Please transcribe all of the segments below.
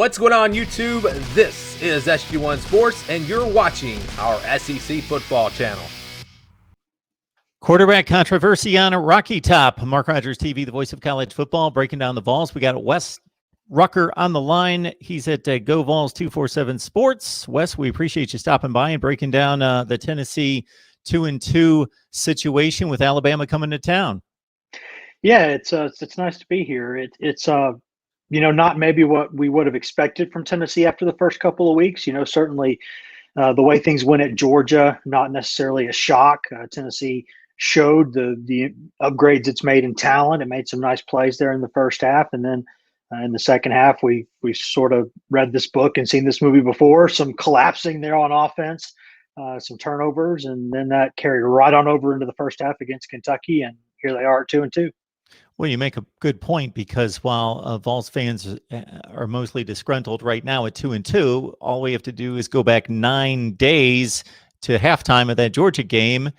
What's going on, YouTube? This is SG1 Sports, and you're watching our SEC football channel. Quarterback controversy on a Rocky Top. Mark Rogers TV, the voice of college football, breaking down the Vols. We got Wes Rucker on the line. He's at Go Vols 247 Sports. Wes, we appreciate you stopping by and breaking down the Tennessee 2-2 situation with Alabama coming to town. Yeah, it's nice to be here. It's not maybe what we would have expected from Tennessee after the first couple of weeks. Certainly the way things went at Georgia, not necessarily a shock. Tennessee showed the upgrades it's made in talent. It made some nice plays there in the first half, and then in the second half, we sort of read this book and seen this movie before. Some collapsing there on offense, some turnovers, and then that carried right on over into the first half against Kentucky, and here they are at 2-2. Well, you make a good point, because while Vols fans are mostly disgruntled right now at 2-2, all we have to do is go back 9 days to halftime of that Georgia game,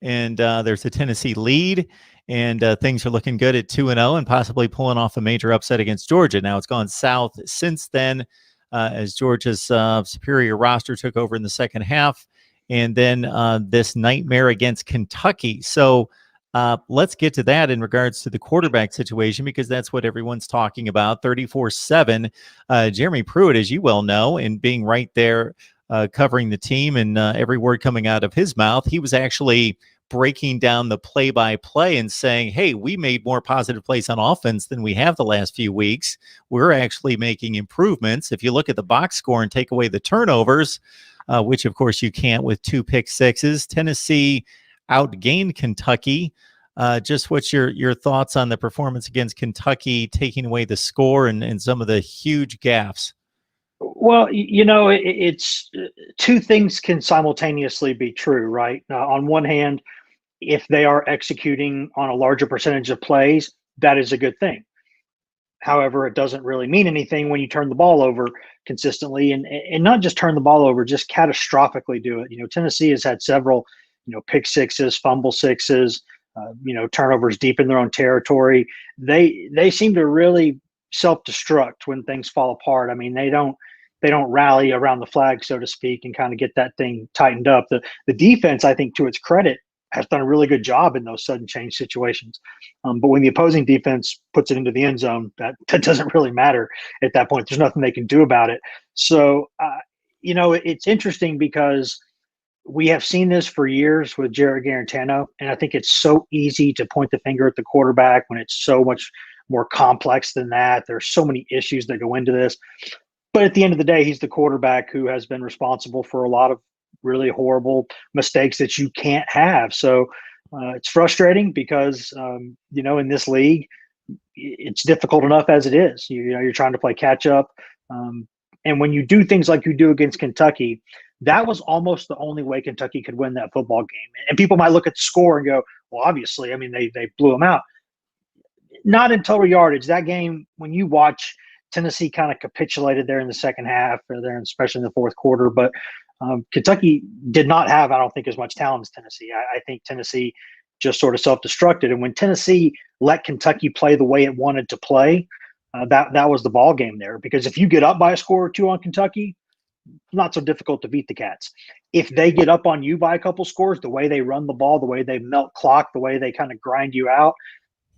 and there's a Tennessee lead, and things are looking good at 2-0 and possibly pulling off a major upset against Georgia. Now it's gone south since then, as Georgia's superior roster took over in the second half, and then this nightmare against Kentucky. So let's get to that in regards to the quarterback situation, because that's what everyone's talking about. 34-7. Jeremy Pruitt, as you well know, and being right there covering the team, and every word coming out of his mouth, he was actually breaking down the play-by-play and saying, hey, we made more positive plays on offense than we have the last few weeks. We're actually making improvements. If you look at the box score and take away the turnovers, which of course you can't with 2 pick sixes, Tennessee outgained Kentucky. Just what's your thoughts on the performance against Kentucky, taking away the score and some of the huge gaffes? Well, it's two things can simultaneously be true, right? On one hand, if they are executing on a larger percentage of plays, that is a good thing. However, it doesn't really mean anything when you turn the ball over consistently, and not just turn the ball over, just catastrophically do it. Tennessee has had several, pick sixes, fumble sixes, turnovers deep in their own territory. They seem to really self-destruct when things fall apart. I mean, they don't rally around the flag, so to speak, and kind of get that thing tightened up. The defense, I think, to its credit, has done a really good job in those sudden change situations. But when the opposing defense puts it into the end zone, that doesn't really matter at that point. There's nothing they can do about it. So, it's interesting because we have seen this for years with Jarrett Guarantano, and I think it's so easy to point the finger at the quarterback when it's so much more complex than that. There's so many issues that go into this. But at the end of the day, he's the quarterback who has been responsible for a lot of really horrible mistakes that you can't have. So it's frustrating because, in this league, it's difficult enough as it is. You're trying to play catch up. And when you do things like you do against Kentucky, that was almost the only way Kentucky could win that football game. And people might look at the score and go, well, obviously, I mean, they blew them out. Not in total yardage. That game, when you watch, Tennessee kind of capitulated there in the second half, or there, especially in the fourth quarter. But Kentucky did not have, I don't think, as much talent as Tennessee. I think Tennessee just sort of self-destructed. And when Tennessee let Kentucky play the way it wanted to play, that was the ball game there. Because if you get up by a score or two on Kentucky, not so difficult to beat the Cats. If they get up on you by a couple scores, the way they run the ball, the way they melt clock, the way they kind of grind you out,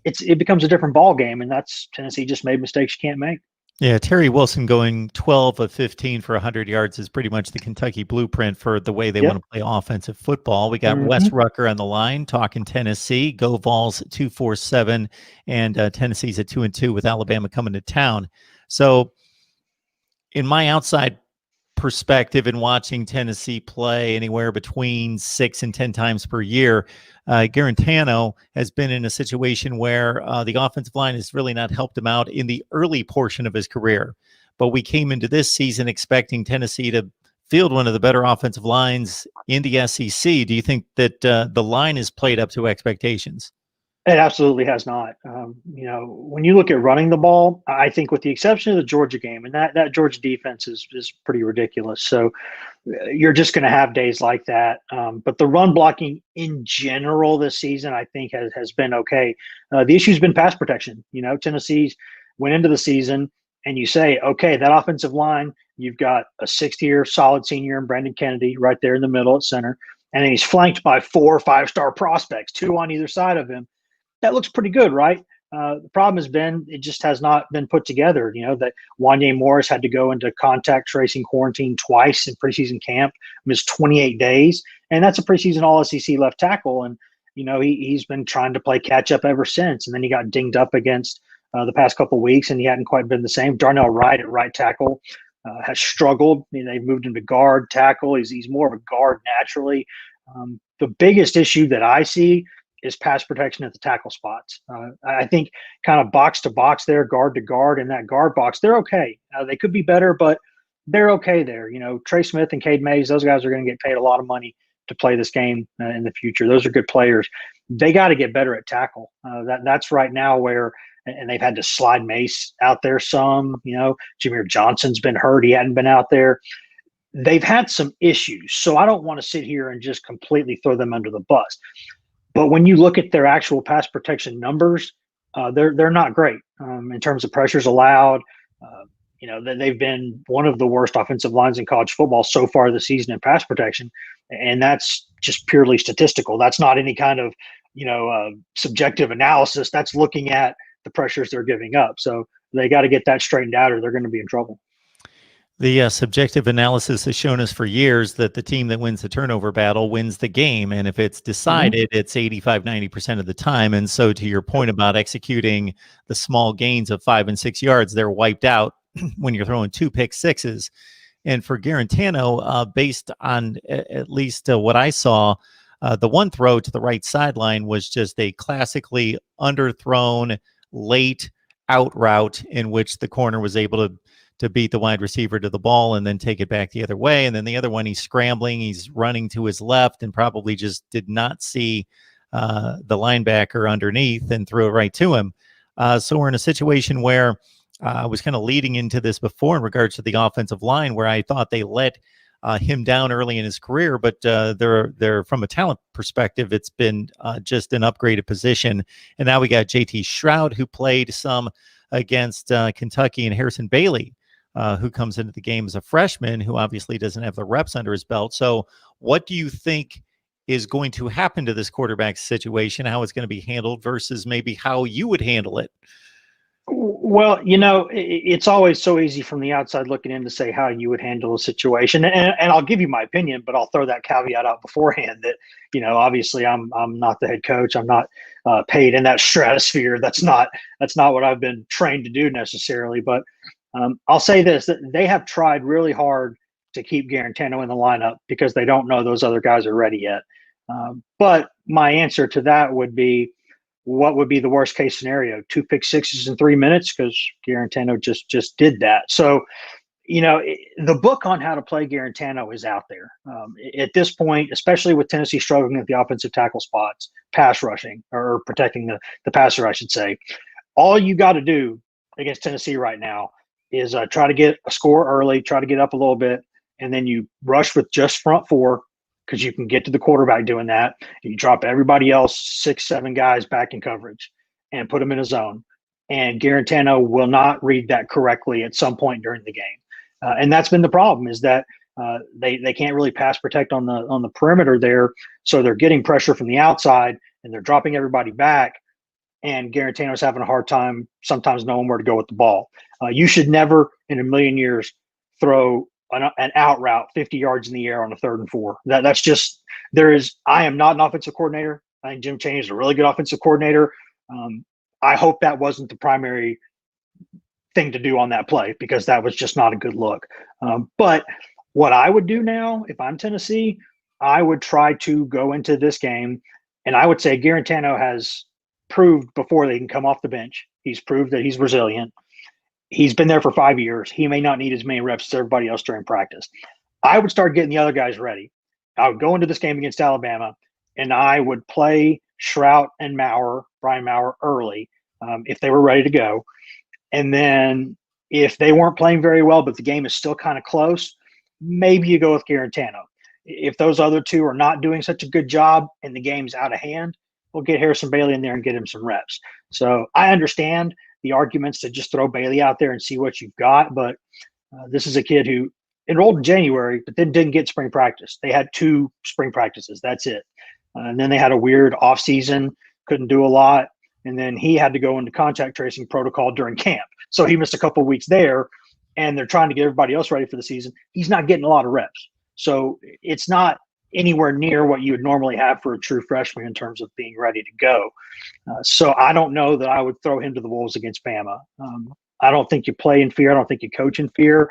it becomes a different ball game. And that's Tennessee just made mistakes you can't make. Yeah, Terry Wilson going 12 of 15 for 100 yards is pretty much the Kentucky blueprint for the way they want to play offensive football. We got Wes Rucker on the line talking Tennessee. Go Vols 247, and Tennessee's at 2-2 with Alabama coming to town. So in my outside perspective in watching Tennessee play anywhere between 6 and 10 times per year, Guarantano has been in a situation where the offensive line has really not helped him out in the early portion of his career. But we came into this season expecting Tennessee to field one of the better offensive lines in the SEC. Do you think that the line has played up to expectations? It absolutely has not. When you look at running the ball, I think with the exception of the Georgia game, and that Georgia defense is pretty ridiculous. So you're just going to have days like that. But the run blocking in general this season, I think, has been okay. The issue's been pass protection. Tennessee's went into the season and you say, okay, that offensive line, you've got a 6th-year solid senior in Brandon Kennedy right there in the middle at center, and then he's flanked by 4 5-star prospects, 2 on either side of him. That looks pretty good, right? The problem has been it just has not been put together. That Wanye Morris had to go into contact tracing quarantine twice in preseason camp, missed 28 days, and that's a preseason All-SEC left tackle. And he's been trying to play catch up ever since. And then he got dinged up against the past couple of weeks, and he hadn't quite been the same. Darnell Wright at right tackle has struggled. They've moved him to guard tackle. He's more of a guard naturally. The biggest issue that I see is pass protection at the tackle spots. I think kind of box to box there, guard to guard in that guard box, they're okay. They could be better, but they're okay there. Trey Smith and Cade Mays, those guys are going to get paid a lot of money to play this game in the future. Those are good players. They got to get better at tackle. That's right now where, and they've had to slide Mace out there some. Jameer Johnson's been hurt. He hadn't been out there. They've had some issues. So I don't want to sit here and just completely throw them under the bus. But when you look at their actual pass protection numbers, they're not great in terms of pressures allowed. They've been one of the worst offensive lines in college football so far this season in pass protection, and that's just purely statistical. That's not any kind of subjective analysis. That's looking at the pressures they're giving up. So they got to get that straightened out, or they're going to be in trouble. The subjective analysis has shown us for years that the team that wins the turnover battle wins the game. And if it's decided, it's 85, 90% of the time. And so to your point about executing the small gains of 5 and 6 yards, they're wiped out when you're throwing 2 pick sixes. And for Guarantano, based on at least what I saw, the one throw to the right sideline was just a classically underthrown late out route in which the corner was able to beat the wide receiver to the ball and then take it back the other way. And then the other one, he's scrambling, he's running to his left and probably just did not see the linebacker underneath and threw it right to him. So we're in a situation where I was kind of leading into this before in regards to the offensive line, where I thought they let him down early in his career, but they're from a talent perspective, it's been just an upgraded position. And now we got JT Shroud, who played some against Kentucky, and Harrison Bailey, who comes into the game as a freshman, who obviously doesn't have the reps under his belt. So what do you think is going to happen to this quarterback situation, how it's going to be handled versus maybe how you would handle it? Well, it's always so easy from the outside looking in to say how you would handle a situation. And I'll give you my opinion, but I'll throw that caveat out beforehand that, obviously I'm not the head coach. I'm not paid in that stratosphere. That's not what I've been trained to do necessarily. But I'll say this, that they have tried really hard to keep Guarantano in the lineup because they don't know those other guys are ready yet. But my answer to that would be, what would be the worst case scenario? 2 pick sixes in 3 minutes, because Guarantano just did that. So, the book on how to play Guarantano is out there. At this point, especially with Tennessee struggling at the offensive tackle spots, pass rushing or protecting the passer, I should say. All you got to do against Tennessee right now is try to get a score early, try to get up a little bit, and then you rush with just front 4, because you can get to the quarterback doing that. And you drop everybody else, 6, 7 guys back in coverage and put them in a zone. And Guarantano will not read that correctly at some point during the game. And that's been the problem, is that they can't really pass protect on the perimeter there. So they're getting pressure from the outside and they're dropping everybody back. And Guarantano's having a hard time sometimes knowing where to go with the ball. You should never in a million years throw an out route 50 yards in the air on a 3rd and 4. That's just, I am not an offensive coordinator. I think Jim Chaney is a really good offensive coordinator. I hope that wasn't the primary thing to do on that play, because that was just not a good look. But what I would do now, if I'm Tennessee, I would try to go into this game, and I would say Guarantano has proved before they can come off the bench. He's proved that he's resilient. He's been there for 5 years. He may not need as many reps as everybody else during practice. I would start getting the other guys ready. I would go into this game against Alabama, and I would play Shrout and Brian Maurer early if they were ready to go. And then if they weren't playing very well, but the game is still kind of close, maybe you go with Guarantano. If those other 2 are not doing such a good job and the game's out of hand, we'll get Harrison Bailey in there and get him some reps. So I understand the arguments to just throw Bailey out there and see what you've got. But this is a kid who enrolled in January, but then didn't get spring practice. They had 2 spring practices. That's it. And then they had a weird off season, couldn't do a lot. And then he had to go into contact tracing protocol during camp. So he missed a couple of weeks there, and they're trying to get everybody else ready for the season. He's not getting a lot of reps. So it's not anywhere near what you would normally have for a true freshman in terms of being ready to go. So I don't know that I would throw him to the wolves against Bama. I don't think you play in fear. I don't think you coach in fear,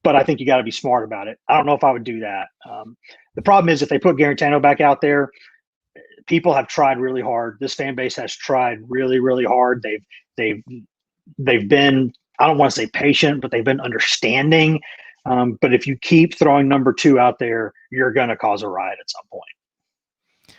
but I think you got to be smart about it. I don't know if I would do that. The problem is if they put Guarantano back out there, people have tried really hard. This fan base has tried really, really hard. They've been, I don't want to say patient, but they've been understanding. But if you keep throwing number 2 out there, you're going to cause a riot at some point.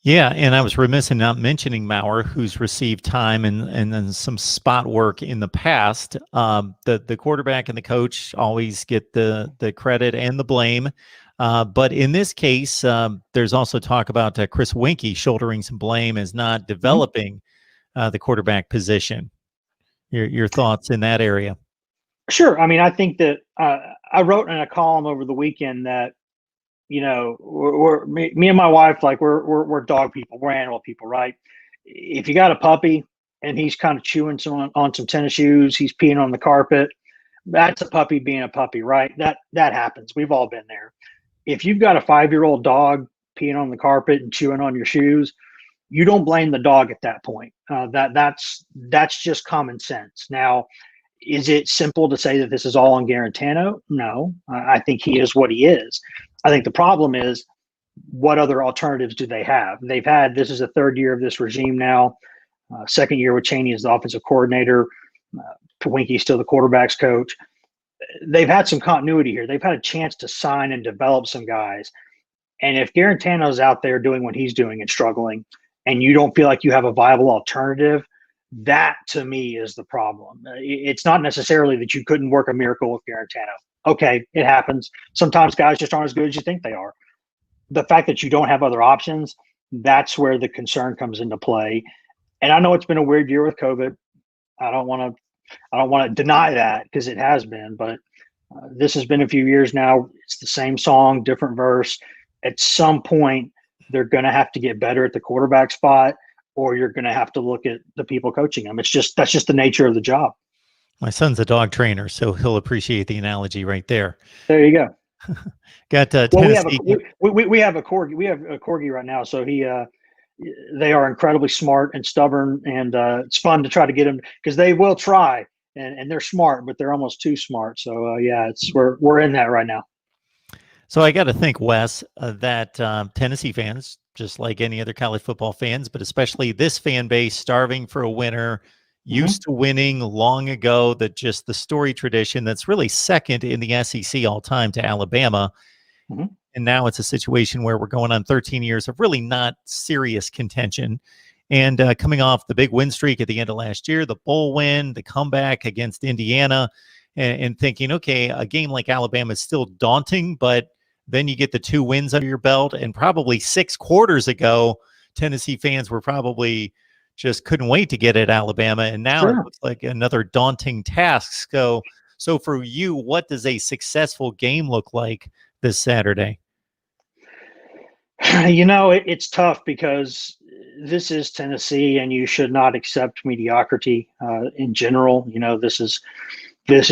Yeah, and I was remiss in not mentioning Maurer, who's received time and then some spot work in the past. The quarterback and the coach always get the credit and the blame. But in this case, there's also talk about Chris Winkie shouldering some blame as not developing the quarterback position. Your thoughts in that area? Sure. I mean, I think that I wrote in a column over the weekend that, you know, me and my wife, like we're dog people, we're animal people, right? If you got a puppy and he's kind of chewing on some tennis shoes, he's peeing on the carpet, that's a puppy being a puppy, right? That happens. We've all been there. If you've got a 5-year-old dog peeing on the carpet and chewing on your shoes, you don't blame the dog at that point. That's just common sense. Now, is it simple to say that this is all on Guarantano? No, I think he is what he is. I think the problem is, what other alternatives do they have? This is the 3rd year of this regime now, 2nd year with Chaney as the offensive coordinator, Winky's still the quarterback's coach. They've had some continuity here. They've had a chance to sign and develop some guys. And if Guarantano's out there doing what he's doing and struggling, and you don't feel like you have a viable alternative, that to me is the problem. It's not necessarily that you couldn't work a miracle with Guarantano. Okay, it happens. Sometimes guys just aren't as good as you think they are. The fact that you don't have other options, that's where the concern comes into play. And I know it's been a weird year with COVID. I don't want to deny that, because it has been, but this has been a few years now. It's the same song, different verse. At some point, they're going to have to get better at the quarterback spot, or you're going to have to look at the people coaching them. That's just the nature of the job. My son's a dog trainer, so he'll appreciate the analogy right there. There you go. Got Tennessee. Well, we have a corgi. We have a corgi right now, so they are incredibly smart and stubborn, and it's fun to try to get them, because they will try, and they're smart, but they're almost too smart. So yeah, we're in that right now. So I got to think, Wes, that Tennessee fans, just like any other college football fans, but especially this fan base, starving for a winner, used to winning long ago, that just the story tradition that's really second in the SEC all time to Alabama. And now it's a situation where we're going on 13 years of really not serious contention. And coming off the big win streak at the end of last year, the bowl win, the comeback against Indiana, and thinking, okay, a game like Alabama is still daunting, but then you get the 2 wins under your belt. And probably 6 quarters ago, Tennessee fans were probably just couldn't wait to get at Alabama. And now It looks like another daunting task. So for you, what does a successful game look like this Saturday? You know, it's tough, because this is Tennessee, and you should not accept mediocrity in general. You know, this is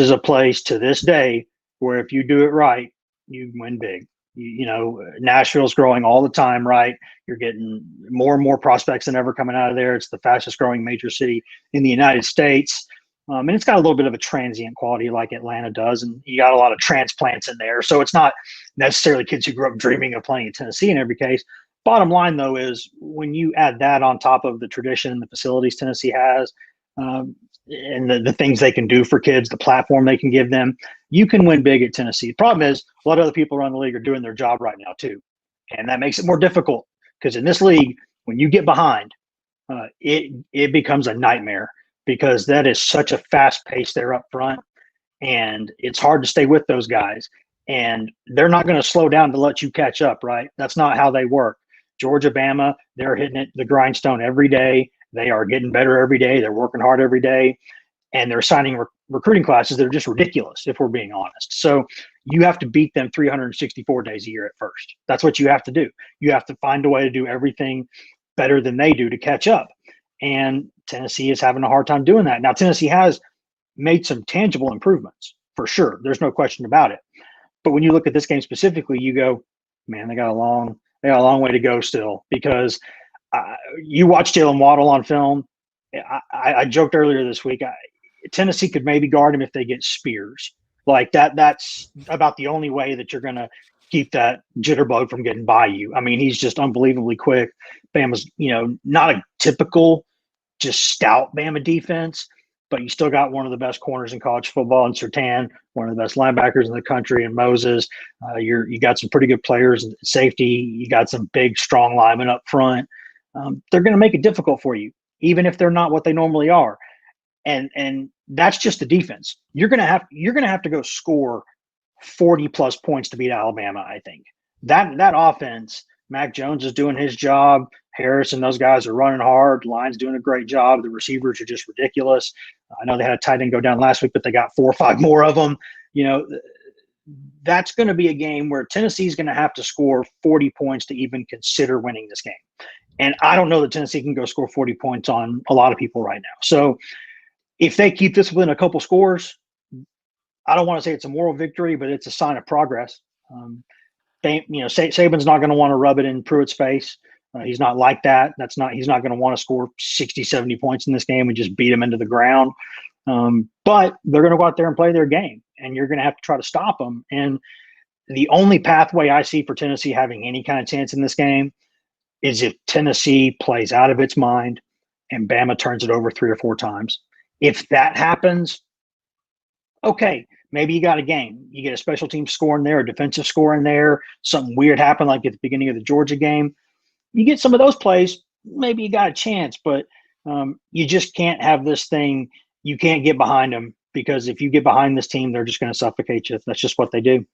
a place to this day where if you do it right, you win big. You know, Nashville's growing all the time, right? You're getting more and more prospects than ever coming out of there. It's the fastest growing major city in the United States. And it's got a little bit of a transient quality like Atlanta does. And you got a lot of transplants in there. So it's not necessarily kids who grew up dreaming of playing in Tennessee in every case. Bottom line, though, is when you add that on top of the tradition and the facilities Tennessee has, and the things they can do for kids, the platform they can give them, you can win big at Tennessee. The problem is a lot of other people around the league are doing their job right now too. And that makes it more difficult, because in this league, when you get behind, it becomes a nightmare, because that is such a fast pace there up front, and it's hard to stay with those guys. And they're not going to slow down to let you catch up, right? That's not how they work. Georgia, Bama, they're hitting it the grindstone every day. They are getting better every day. They're working hard every day, and they're signing recruiting classes that are just ridiculous, if we're being honest. So you have to beat them 364 days a year at first. That's what you have to do. You have to find a way to do everything better than they do to catch up. And Tennessee is having a hard time doing that. Now, Tennessee has made some tangible improvements for sure. There's no question about it. But when you look at this game specifically, you go, man, they got a long way to go still, because you watch Jalen Waddle on film. I joked earlier this week, Tennessee could maybe guard him if they get Spears. Like that's about the only way that you're going to keep that jitterbug from getting by you. I mean, he's just unbelievably quick. Bama's, not a typical just stout Bama defense, but you still got one of the best corners in college football in Surtain, one of the best linebackers in the country in Moses. You got some pretty good players in safety. You got some big, strong linemen up front. They're going to make it difficult for you, even if they're not what they normally are. And that's just the defense. You're gonna have to go score 40 plus points to beat Alabama. I think that offense, Mac Jones is doing his job. Harris and those guys are running hard. Line's doing a great job. The receivers are just ridiculous. I know they had a tight end go down last week, but they got 4 or 5 more of them. That's going to be a game where Tennessee's going to have to score 40 points to even consider winning this game. And I don't know that Tennessee can go score 40 points on a lot of people right now. So if they keep this within a couple scores, I don't want to say it's a moral victory, but it's a sign of progress. Saban's not going to want to rub it in Pruitt's face. He's not like that. He's not going to want to score 60, 70 points in this game and just beat him into the ground. But they're going to go out there and play their game, and you're going to have to try to stop them. And the only pathway I see for Tennessee having any kind of chance in this game is if Tennessee plays out of its mind and Bama turns it over 3 or 4 times. If that happens, okay, maybe you got a game. You get a special team score in there, a defensive score in there, something weird happened like at the beginning of the Georgia game. You get some of those plays, maybe you got a chance, but you just can't have this thing. You can't get behind them, because if you get behind this team, they're just going to suffocate you. That's just what they do.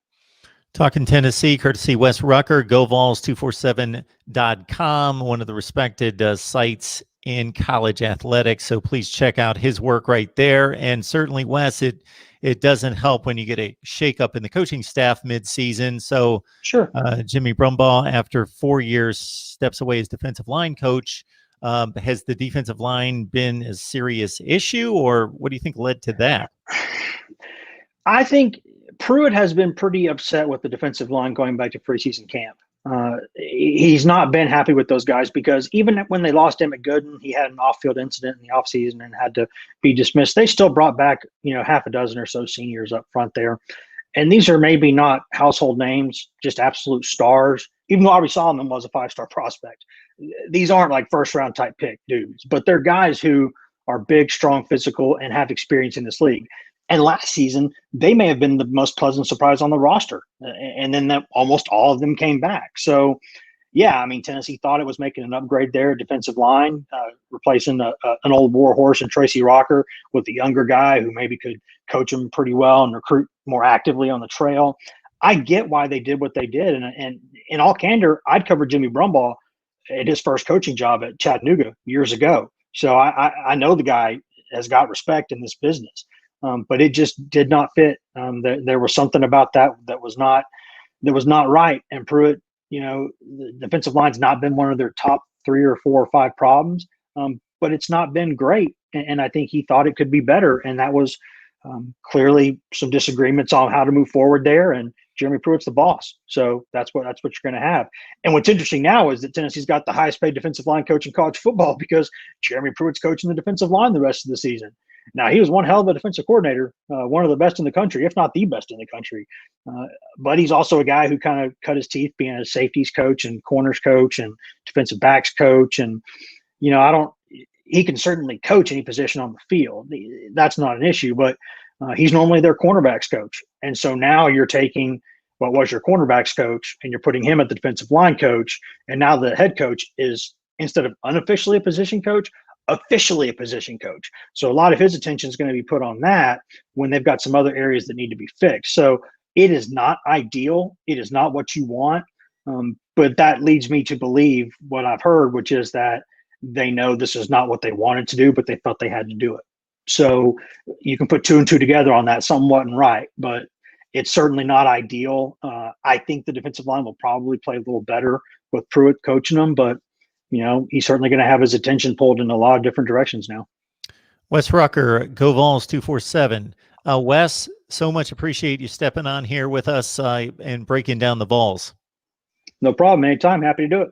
Talking Tennessee, courtesy Wes Rucker, GoVols247.com, one of the respected sites in college athletics. So please check out his work right there. And certainly, Wes, it doesn't help when you get a shakeup in the coaching staff mid-season. So sure, Jimmy Brumbaugh, after 4 years, steps away as defensive line coach. Has the defensive line been a serious issue, or what do you think led to that? I think Pruitt has been pretty upset with the defensive line going back to preseason camp. He's not been happy with those guys, because even when they lost Emmett Gooden, he had an off-field incident in the offseason and had to be dismissed. They still brought back, half a dozen or so seniors up front there. And these are maybe not household names, just absolute stars, even though Aubrey Solomon was a 5-star prospect. These aren't like first-round type pick dudes, but they're guys who are big, strong, physical, and have experience in this league. And last season, they may have been the most pleasant surprise on the roster. And then almost all of them came back. So, yeah, I mean, Tennessee thought it was making an upgrade there, defensive line, replacing an old war horse and Tracy Rocker with a younger guy who maybe could coach them pretty well and recruit more actively on the trail. I get why they did what they did. And in all candor, I'd covered Jimmy Brumbaugh at his first coaching job at Chattanooga years ago. So I know the guy has got respect in this business. But it just did not fit. There was something about that was not right. And Pruitt, the defensive line's not been one of their top 3 or 4 or 5 problems, but it's not been great. And I think he thought it could be better. And that was clearly some disagreements on how to move forward there. And Jeremy Pruitt's the boss, so that's what you're going to have. And what's interesting now is that Tennessee's got the highest paid defensive line coach in college football, because Jeremy Pruitt's coaching the defensive line the rest of the season. Now, he was one hell of a defensive coordinator, one of the best in the country, if not the best in the country. But he's also a guy who kind of cut his teeth being a safeties coach and corners coach and defensive backs coach. And, he can certainly coach any position on the field. That's not an issue, but he's normally their cornerbacks coach. And so now you're taking what was your cornerbacks coach and you're putting him at the defensive line coach. And now the head coach is, instead of unofficially a position coach, officially a position coach. So a lot of his attention is going to be put on that when they've got some other areas that need to be fixed. So it is not ideal. It is not what you want. But that leads me to believe what I've heard, which is that they know this is not what they wanted to do, but they felt they had to do it. So you can put 2 and 2 together on that. Something wasn't right, but it's certainly not ideal. I think the defensive line will probably play a little better with Pruitt coaching them, but he's certainly going to have his attention pulled in a lot of different directions now. Wes Rucker, Go Vols 247. Wes, so much appreciate you stepping on here with us and breaking down the Vols. No problem. Anytime. Happy to do it.